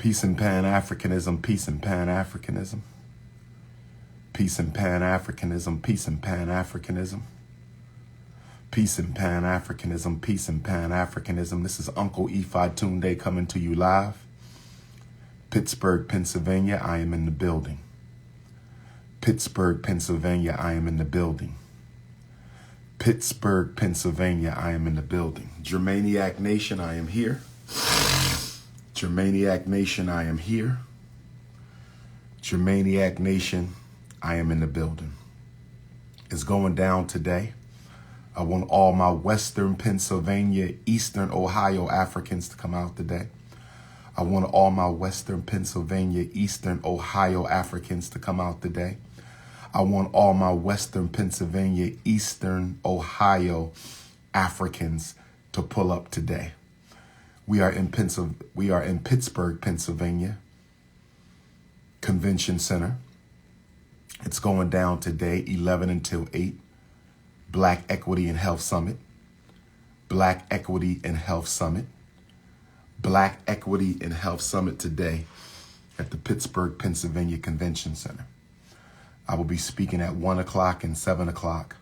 Peace and Pan-Africanism, peace and Pan-Africanism. Peace and Pan-Africanism, peace and Pan-Africanism. Peace and Pan-Africanism, peace and Pan-Africanism. This is Uncle Ifa Tunde coming to you live. Pittsburgh, Pennsylvania, I am in the building. Pittsburgh, Pennsylvania, I am in the building. Pittsburgh, Pennsylvania, I am in the building. Germaniac Nation, I am here. Germaniac Nation, I am here. Germaniac Nation, I am in the building. It's going down today. I want all my Western Pennsylvania, Eastern Ohio Africans to come out today. I want all my Western Pennsylvania, Eastern Ohio Africans to come out today. I want all my Western Pennsylvania, Eastern Ohio Africans to pull up today. We are in Pittsburgh, Pennsylvania Convention Center. It's going down today, 11 until 8. Black Equity and Health Summit. Black Equity and Health Summit. Black Equity and Health Summit today at the Pittsburgh, Pennsylvania Convention Center. I will be speaking at 1 o'clock and 7 o'clock.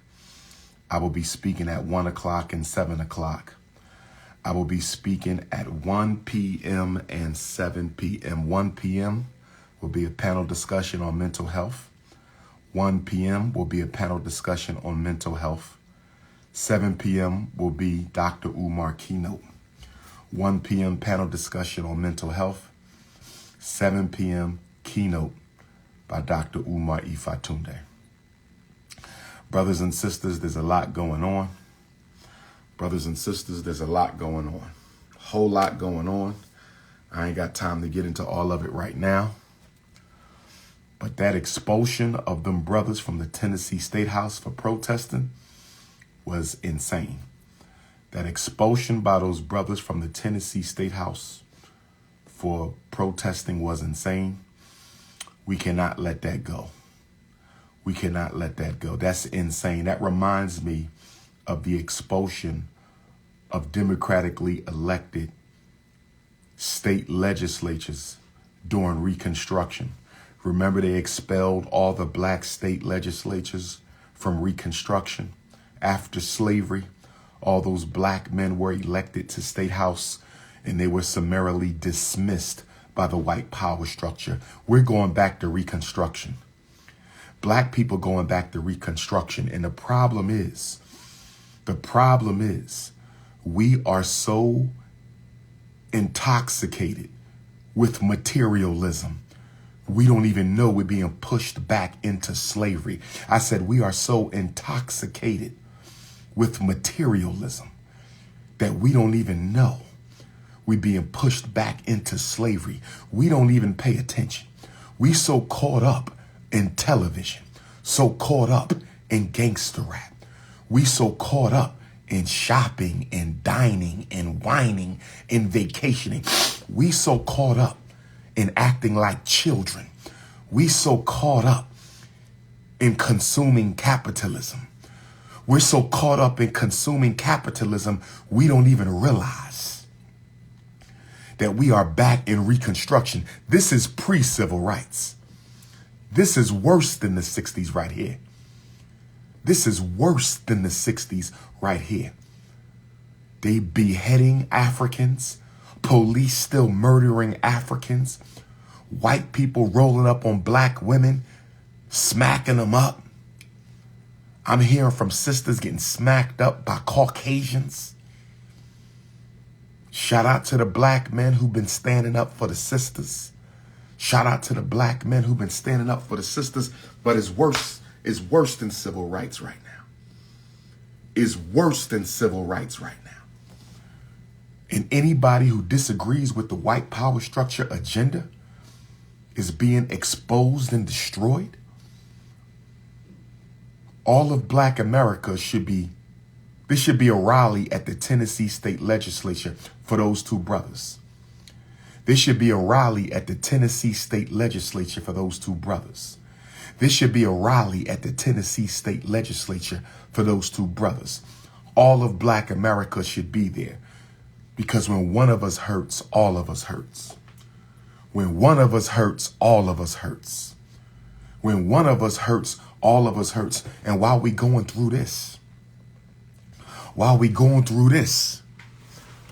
I will be speaking at 1 o'clock and 7 o'clock. I will be speaking at 1 p.m. and 7 p.m. 1 p.m. will be a panel discussion on mental health. 1 p.m. will be a panel discussion on mental health. 7 p.m. will be Dr. Umar keynote. 1 p.m. panel discussion on mental health. 7 p.m. keynote by Dr. Umar Ifatunde. Brothers and sisters, there's a lot going on. Brothers and sisters, there's a lot going on. A whole lot going on. I ain't got time to get into all of it right now. But that expulsion of them brothers from the Tennessee State House for protesting was insane. That expulsion by those brothers from the Tennessee State House for protesting was insane. We cannot let that go. We cannot let that go. That's insane. That reminds me of the expulsion of democratically elected state legislatures during Reconstruction. Remember, they expelled all the black state legislatures from Reconstruction. After slavery, all those black men were elected to State House and they were summarily dismissed by the white power structure. We're going back to Reconstruction. Black people going back to Reconstruction. And the problem is we are so intoxicated with materialism. We don't even know we're being pushed back into slavery. I said we are so intoxicated with materialism that we don't even know we're being pushed back into slavery. We don't even pay attention. We so caught up in television, so caught up in gangster rap. We so caught up in shopping and dining and whining and vacationing. We so caught up in acting like children. We so caught up in consuming capitalism. We're so caught up in consuming capitalism, we don't even realize that we are back in Reconstruction. This is pre-civil rights. This is worse than the 60s right here. This is worse than the 60s right here. They beheading Africans, police still murdering Africans, white people rolling up on black women, smacking them up. I'm hearing from sisters getting smacked up by Caucasians. Shout out to the black men who've been standing up for the sisters. Shout out to the black men who've been standing up for the sisters. But it's worse than civil rights right now. It's worse than civil rights right now. And anybody who disagrees with the white power structure agenda is being exposed and destroyed. All of black America should be a rally at the Tennessee State Legislature for those two brothers. There should be a rally at the Tennessee State Legislature for those two brothers. There should be a rally at the Tennessee State Legislature for those two brothers. All of black America should be there, because when one of us hurts, all of us hurts. When one of us hurts, all of us hurts. When one of us hurts, all of us hurts. And while we going through this,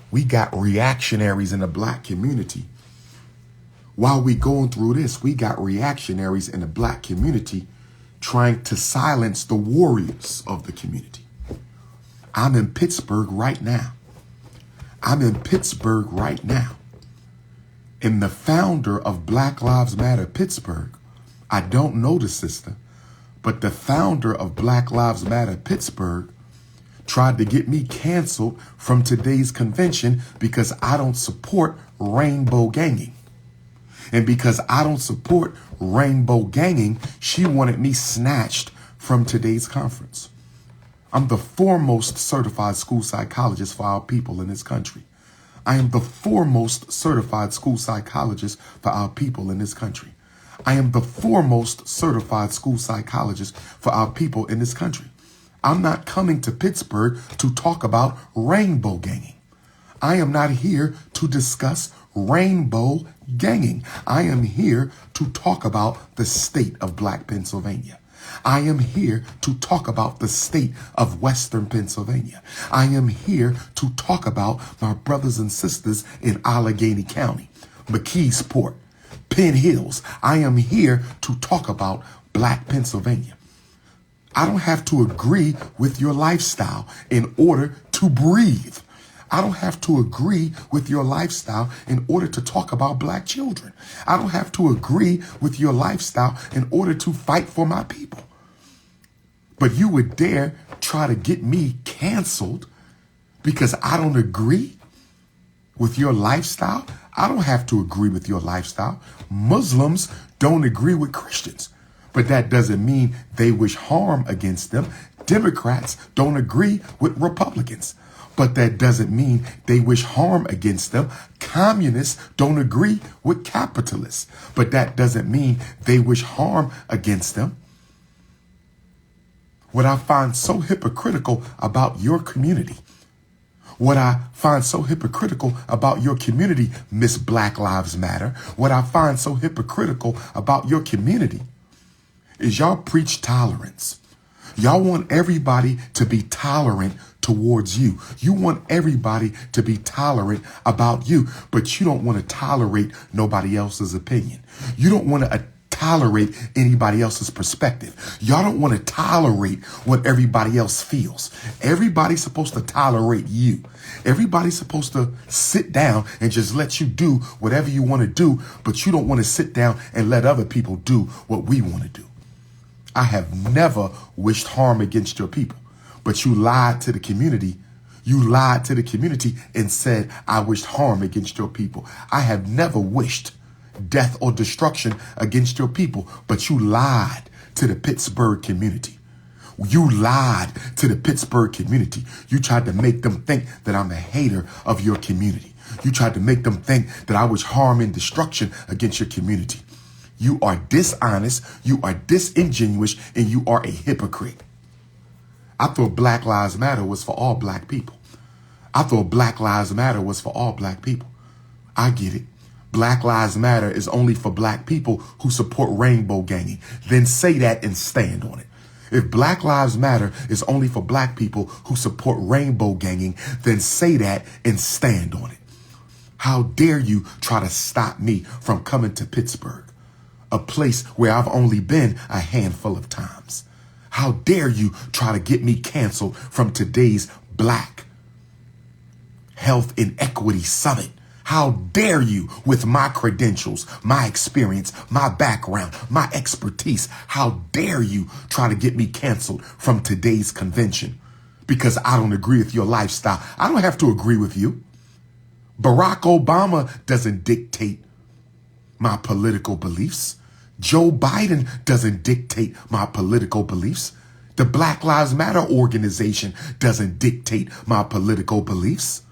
we got reactionaries in the black community. While we going through this, we got reactionaries in the black community trying to silence the warriors of the community. I'm in Pittsburgh right now. And the founder of Black Lives Matter Pittsburgh, I don't know the sister, but the founder of Black Lives Matter Pittsburgh tried to get me canceled from today's convention because I don't support rainbow ganging. And because I don't support rainbow ganging, she wanted me snatched from today's conference. I'm the foremost certified school psychologist for our people in this country. I am the foremost certified school psychologist for our people in this country. I am the foremost certified school psychologist for our people in this country. I'm not coming to Pittsburgh to talk about rainbow ganging. I am not here to discuss rainbow ganging. I am here to talk about the state of Black Pennsylvania. I am here to talk about the state of Western Pennsylvania. I am here to talk about my brothers and sisters in Allegheny County, McKeesport, Penn Hills. I am here to talk about Black Pennsylvania. I don't have to agree with your lifestyle in order to breathe. I don't have to agree with your lifestyle in order to talk about Black children. I don't have to agree with your lifestyle in order to fight for my people. But you would dare try to get me canceled because I don't agree with your lifestyle? I don't have to agree with your lifestyle. Muslims don't agree with Christians, but that doesn't mean they wish harm against them. Democrats don't agree with Republicans, but that doesn't mean they wish harm against them. Communists don't agree with capitalists, but that doesn't mean they wish harm against them. What I find so hypocritical about your community, Miss Black Lives Matter, what I find so hypocritical about your community is y'all preach tolerance. Y'all want everybody to be tolerant towards you. You want everybody to be tolerant about you, but you don't want to tolerate nobody else's opinion. You don't want to tolerate anybody else's perspective. Y'all don't want to tolerate what everybody else feels. Everybody's supposed to tolerate you. Everybody's supposed to sit down and just let you do whatever you want to do, but you don't want to sit down and let other people do what we want to do. I have never wished harm against your people, but you lied to the community. You lied to the community and said, I wished harm against your people. I have never wished death or destruction against your people, but you lied to the Pittsburgh community. You lied to the Pittsburgh community. You tried to make them think that I'm a hater of your community. You tried to make them think that I wish harm and destruction against your community. You are dishonest, you are disingenuous, and you are a hypocrite. I thought Black Lives Matter was for all Black people. I thought Black Lives Matter was for all Black people. I get it. Black Lives Matter is only for Black people who support rainbow ganging. Then say that and stand on it. If Black Lives Matter is only for Black people who support rainbow ganging, then say that and stand on it. How dare you try to stop me from coming to Pittsburgh, a place where I've only been a handful of times? How dare you try to get me canceled from today's Black Health and Equity Summit? How dare you, with my credentials, my experience, my background, my expertise, how dare you try to get me canceled from today's convention because I don't agree with your lifestyle? I don't have to agree with you. Barack Obama doesn't dictate my political beliefs. Joe Biden doesn't dictate my political beliefs. The Black Lives Matter organization doesn't dictate my political beliefs.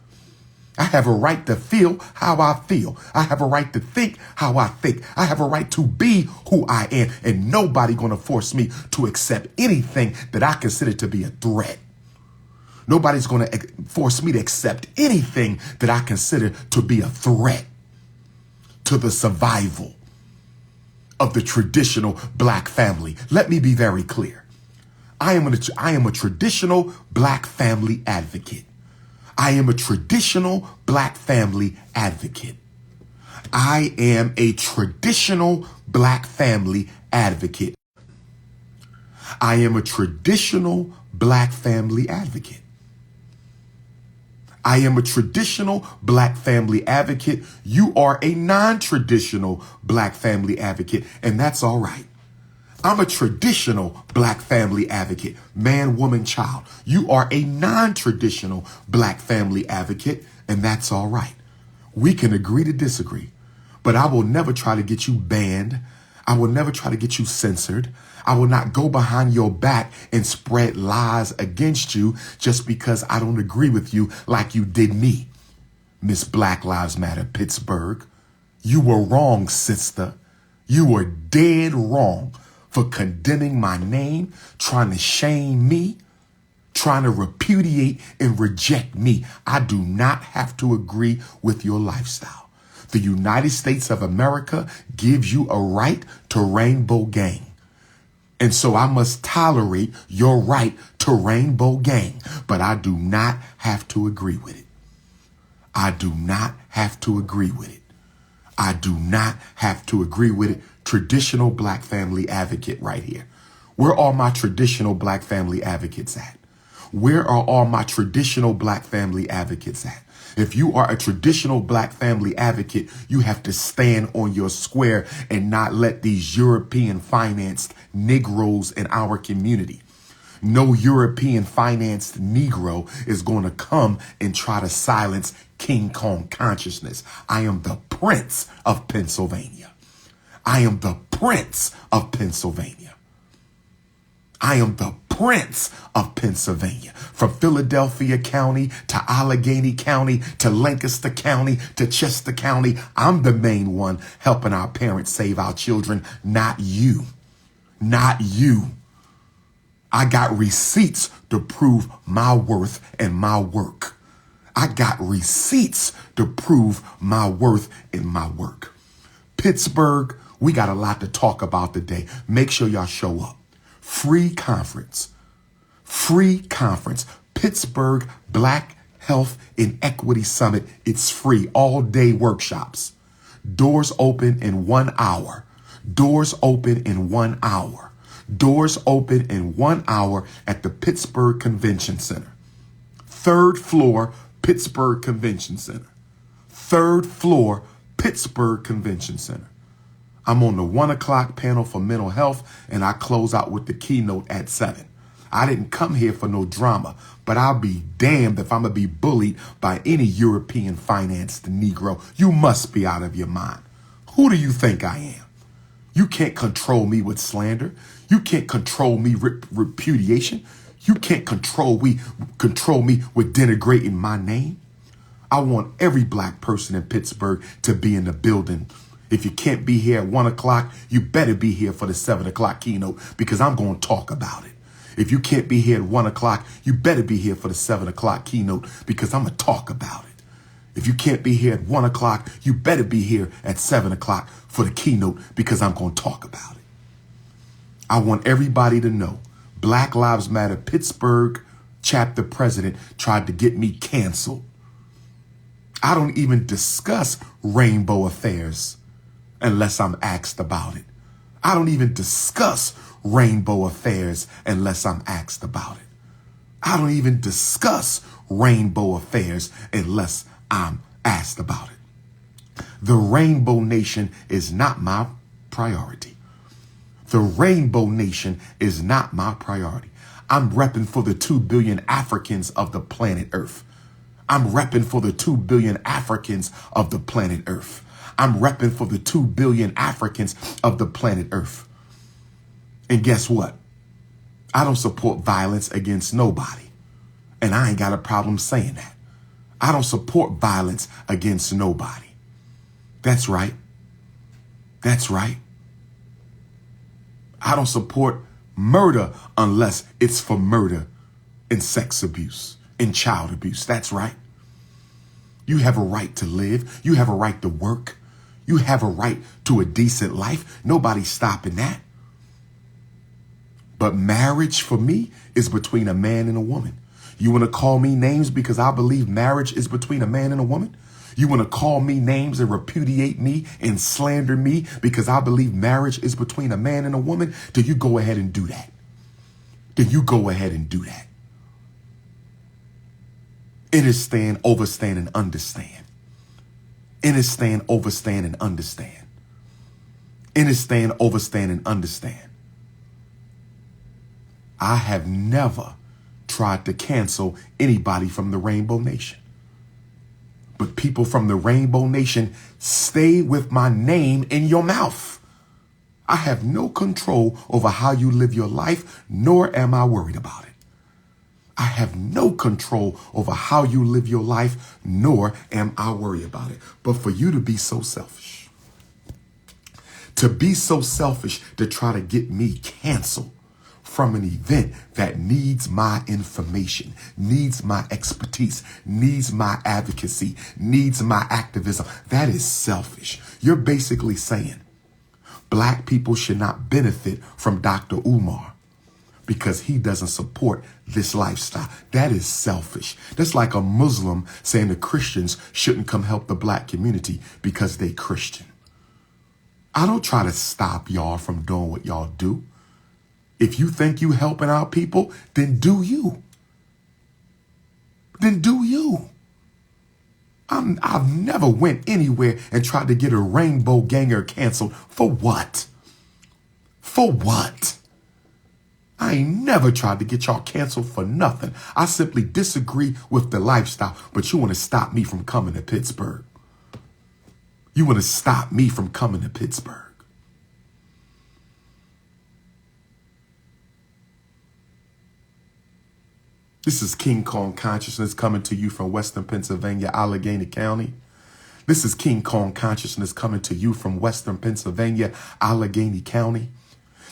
I have a right to feel how I feel. I have a right to think how I think. I have a right to be who I am, and nobody going to force me to accept anything that I consider to be a threat. Nobody's going to force me to accept anything that I consider to be a threat. to the survival of the traditional black family. Let me be very clear. I am a traditional black family advocate. I am a traditional black family advocate. I am a traditional black family advocate. I am a traditional black family advocate. I am a traditional black family advocate. You are a non-traditional black family advocate, and that's all right. I'm a traditional black family advocate, man, woman, child. You are a non-traditional black family advocate, and that's all right. We can agree to disagree, but I will never try to get you banned. I will never try to get you censored. I will not go behind your back and spread lies against you just because I don't agree with you like you did me. Miss Black Lives Matter Pittsburgh, you were wrong, sister. You were dead wrong for condemning my name, trying to shame me, trying to repudiate and reject me. I do not have to agree with your lifestyle. The United States of America gives you a right to rainbow gang. And so I must tolerate your right to rainbow gang, but I do not have to agree with it. I do not have to agree with it. I do not have to agree with it. Traditional black family advocate right here. Where are my traditional black family advocates at? Where are all my traditional black family advocates at? If you are a traditional black family advocate, you have to stand on your square and not let these European financed Negroes in our community. No European financed Negro is going to come and try to silence King Kong consciousness. I am the Prince of Pennsylvania. I am the Prince of Pennsylvania. I am the Prince of Pennsylvania. From Philadelphia County to Allegheny County to Lancaster County to Chester County, I'm the main one helping our parents save our children, not you. Not you. I got receipts to prove my worth and my work. I got receipts to prove my worth and my work. Pittsburgh, we got a lot to talk about today. Make sure y'all show up. Free conference. Pittsburgh Black Health and Equity Summit. It's free. All day workshops. Doors open in 1 hour. Doors open in 1 hour. Doors open in 1 hour at the Pittsburgh Convention Center. 3rd floor, Pittsburgh Convention Center. 3rd floor, Pittsburgh Convention Center. I'm on the 1 o'clock panel for mental health, and I close out with the keynote at 7. I didn't come here for no drama, but I'll be damned if I'm going to be bullied by any European financed Negro. You must be out of your mind. Who do you think I am? You can't control me with slander. You can't control me with repudiation. You can't control me with denigrating my name. I want every black person in Pittsburgh to be in the building. If you can't be here at 1 o'clock, you better be here for the 7 o'clock keynote because I'm going to talk about it. If you can't be here at 1 o'clock, you better be here for the 7 o'clock keynote because I'm going to talk about it. If you can't be here at 1 o'clock, you better be here at 7 o'clock for the keynote because I'm going to talk about it. I want everybody to know Black Lives Matter Pittsburgh chapter president tried to get me canceled. I don't even discuss rainbow affairs unless I'm asked about it. I don't even discuss rainbow affairs unless I'm asked about it. I don't even discuss rainbow affairs unless I'm asked about it. The Rainbow Nation is not my priority. The Rainbow Nation is not my priority. I'm repping for the 2 billion Africans of the planet Earth. I'm repping for the 2 billion Africans of the planet Earth. I'm repping for the 2 billion Africans of the planet Earth. And guess what? I don't support violence against nobody. And I ain't got a problem saying that. I don't support violence against nobody. That's right. That's right. I don't support murder unless it's for murder and sex abuse and child abuse. That's right. You have a right to live. You have a right to work. You have a right to a decent life. Nobody's stopping that. But marriage for me is between a man and a woman. You want to call me names because I believe marriage is between a man and a woman? You want to call me names and repudiate me and slander me because I believe marriage is between a man and a woman? Then you go ahead and do that. Then you go ahead and do that. Understand, overstand, and understand. Understand, overstand, and understand. Understand, overstand, and understand. I have never tried to cancel anybody from the Rainbow Nation. But people from the Rainbow Nation, stay with my name in your mouth. I have no control over how you live your life, nor am I worried about it. I have no control over how you live your life, nor am I worried about it. But for you to be so selfish, to try to get me canceled from an event that needs my information, needs my expertise, needs my advocacy, needs my activism. That is selfish. You're basically saying black people should not benefit from Dr. Umar because he doesn't support this lifestyle. That is selfish. That's like a Muslim saying the Christians shouldn't come help the black community because they Christian. I don't try to stop y'all from doing what y'all do. If you think you helping out people, then do you. Then do you. I've never went anywhere and tried to get a rainbow ganger canceled. For what? For what? I ain't never tried to get y'all canceled for nothing. I simply disagree with the lifestyle, but you want to stop me from coming to Pittsburgh. You want to stop me from coming to Pittsburgh. This is King Kong Consciousness coming to you from Western Pennsylvania, Allegheny County. This is King Kong Consciousness coming to you from Western Pennsylvania, Allegheny County.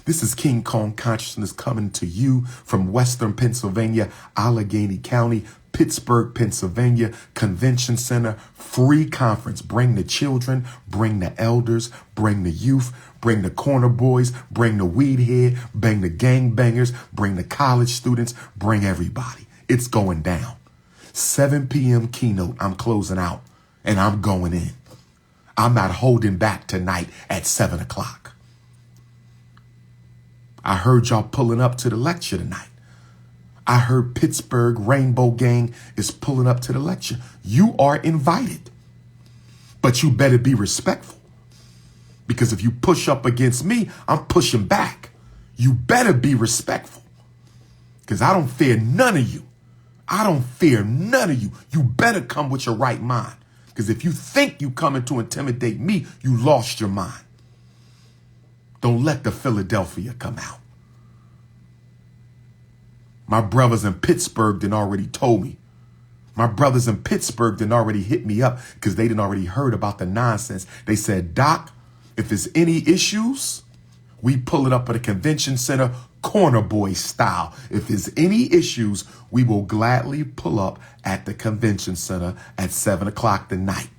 This is King Kong Consciousness coming to you from Western Pennsylvania, Allegheny County, Pittsburgh, Pennsylvania, Convention Center, free conference. Bring the children, bring the elders, bring the youth, bring the corner boys, bring the weed head, bring the gangbangers, bring the college students, bring everybody. It's going down. 7 p.m. keynote, I'm closing out and I'm going in. I'm not holding back tonight at 7 o'clock. I heard y'all pulling up to the lecture tonight. I heard Pittsburgh Rainbow Gang is pulling up to the lecture. You are invited, but you better be respectful. Because if you push up against me, I'm pushing back. You better be respectful. Because I don't fear none of you. I don't fear none of you. You better come with your right mind. Because if you think you coming to intimidate me, you lost your mind. Don't let the Philadelphia come out. My brothers in Pittsburgh done already told me. My brothers in Pittsburgh done already hit me up because they done already heard about the nonsense. They said, Doc, if there's any issues, we pull it up at a convention center, corner boy style. If there's any issues, we will gladly pull up at the convention center at 7 o'clock tonight.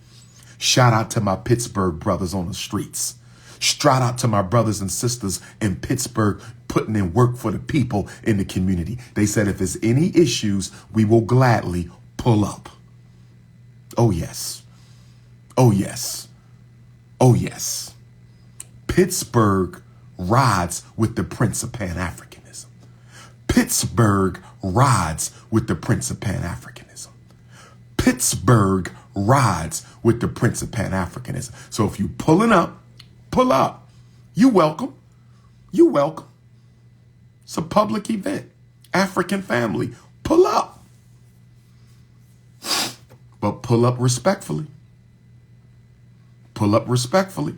Shout out to my Pittsburgh brothers on the streets. Shout out to my brothers and sisters in Pittsburgh putting in work for the people in the community. They said if there's any issues, we will gladly pull up. Oh, yes. Oh, yes. Oh, yes. Pittsburgh rides with the Prince of Pan-Africanism. Pittsburgh rides with the Prince of Pan-Africanism. Pittsburgh rides with the Prince of Pan-Africanism. So if you pulling up, pull up. You welcome. You welcome. It's a public event. African family. Pull up. But pull up respectfully. Pull up respectfully.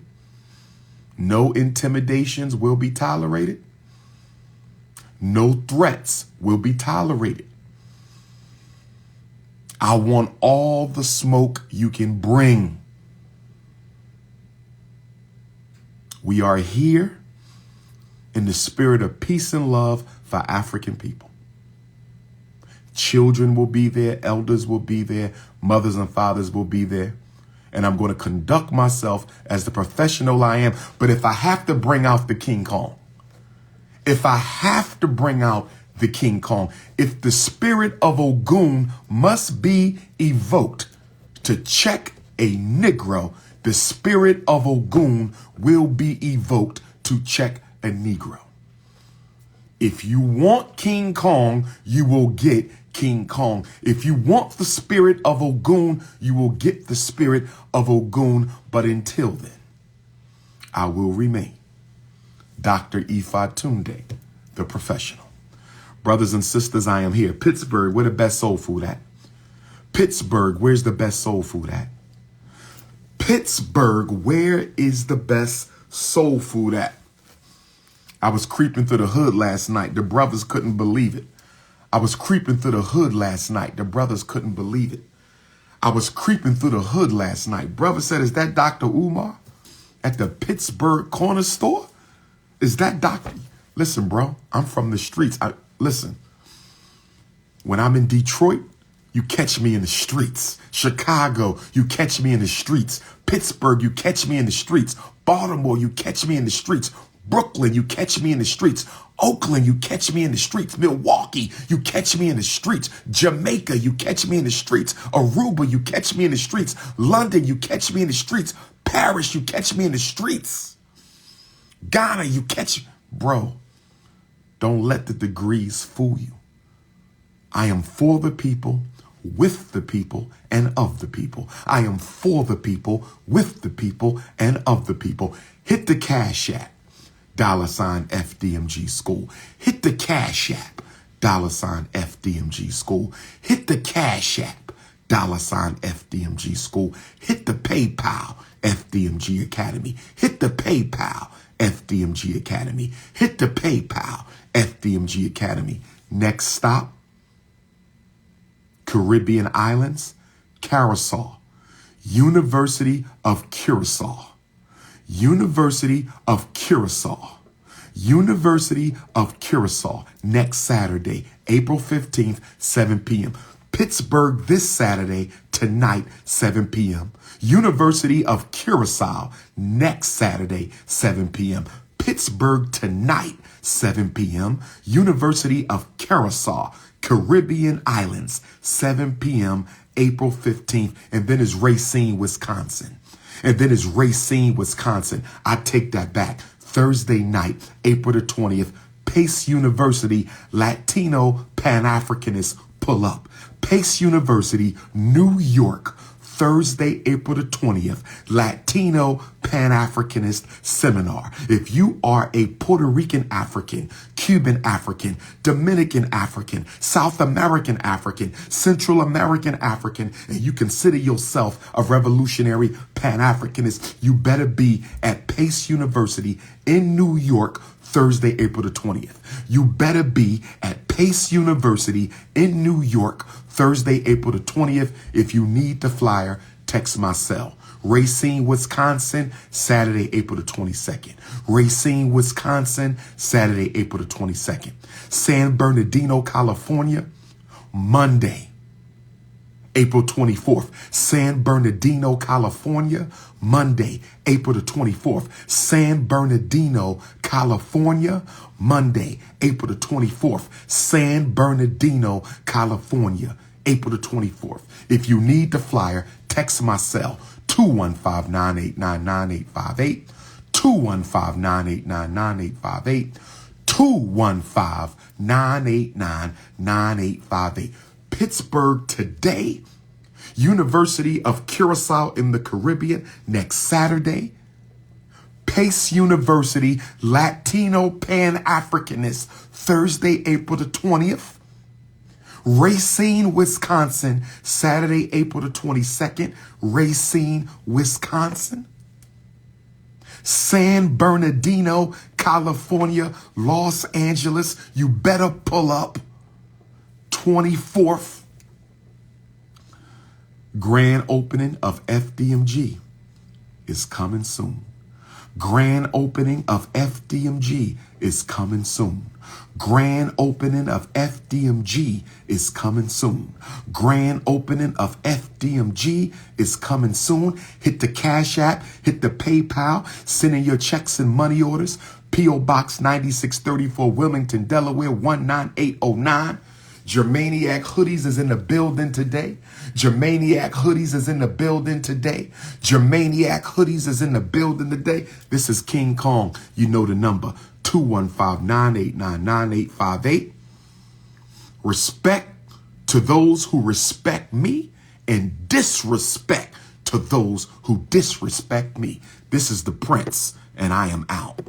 No intimidations will be tolerated. No threats will be tolerated. I want all the smoke you can bring. We are here in the spirit of peace and love for African people. Children will be there. Elders will be there. Mothers and fathers will be there. and I'm going to conduct myself as the professional I am. But if I have to bring out the King Kong, if the spirit of Ogun must be evoked to check a Negro, the spirit of Ogun will be evoked to check a Negro. If you want King Kong, you will get King Kong. If you want the spirit of Ogun, you will get the spirit of Ogun. But until then, I will remain Dr. Ifa Tunde, the professional. Brothers and sisters, I am here. Pittsburgh, where the best soul food at? Pittsburgh, where's the best soul food at? Pittsburgh, where is the best soul food at? I was creeping through the hood last night. The brothers couldn't believe it. I was creeping through the hood last night. The brothers couldn't believe it. I was creeping through the hood last night. Brother said, is that Dr. Umar at the Pittsburgh corner store? Is that Dr.? Listen, bro, I'm from the streets. Listen, when I'm in Detroit, you catch me in the streets. Chicago, you catch me in the streets. Pittsburgh, you catch me in the streets. Baltimore, you catch me in the streets. Brooklyn, you catch me in the streets. Oakland, you catch me in the streets. Milwaukee, you catch me in the streets. Jamaica, you catch me in the streets. Aruba, you catch me in the streets. London, you catch me in the streets. Paris, you catch me in the streets. Ghana, you catch... Bro, don't let the degrees fool you. I am for the people, with the people, and of the people. I am for the people, with the people, and of the people. Hit the Cash App. $FDMG School. Hit the Cash App. $FDMG School. Hit the Cash App. $FDMG School. Hit the PayPal. FDMG Academy. Hit the PayPal. FDMG Academy. Hit the PayPal. FDMG Academy. Next stop, Caribbean Islands, Curacao. University of Curacao. University of Curacao. University of Curacao. Next Saturday, April 15th, 7 p.m. Pittsburgh this Saturday, tonight, 7 p.m. University of Curacao next Saturday, 7 p.m. Pittsburgh tonight, 7 p.m. University of Curacao, Caribbean Islands, 7 p.m. April 15th. And then is Racine, Wisconsin. I take that back. Thursday night, April the 20th, Pace University, Latino Pan-Africanist pull up. Pace University, New York, Thursday, April the 20th, Latino Pan-Africanist Seminar. If you are a Puerto Rican African, Cuban African, Dominican African, South American African, Central American African, and you consider yourself a revolutionary Pan-Africanist, you better be at Pace University in New York, Thursday, April the 20th. You better be at Pace University in New York, Thursday, April the 20th. If you need the flyer, text my cell. Racine, Wisconsin, Saturday, April the 22nd. Racine, Wisconsin, Saturday, April the 22nd. San Bernardino, California, Monday, April 24th. San Bernardino, California, Monday, April the 24th. San Bernardino, California, Monday, April the 24th. San Bernardino, California, April the 24th. If you need the flyer, text my cell, 215-989-9858, 215-989-9858, 215-989-9858. Pittsburgh today, University of Curacao in the Caribbean next Saturday, Pace University, Latino Pan-Africanist, Thursday, April the 20th, Racine, Wisconsin, Saturday, April the 22nd, Racine, Wisconsin, San Bernardino, California, Los Angeles, you better pull up, 24th, grand opening of FDMG is coming soon. Grand opening of FDMG is coming soon. Grand opening of FDMG is coming soon. Grand opening of FDMG is coming soon. Hit the Cash App, hit the PayPal, send in your checks and money orders. P.O. Box 9634, Wilmington, Delaware 19809. Germaniac Hoodies is in the building today. Germaniac Hoodies is in the building today. Germaniac Hoodies is in the building today. This is King Kong. You know the number, 215-989-9858. Respect to those who respect me and disrespect to those who disrespect me. This is the Prince, and I am out.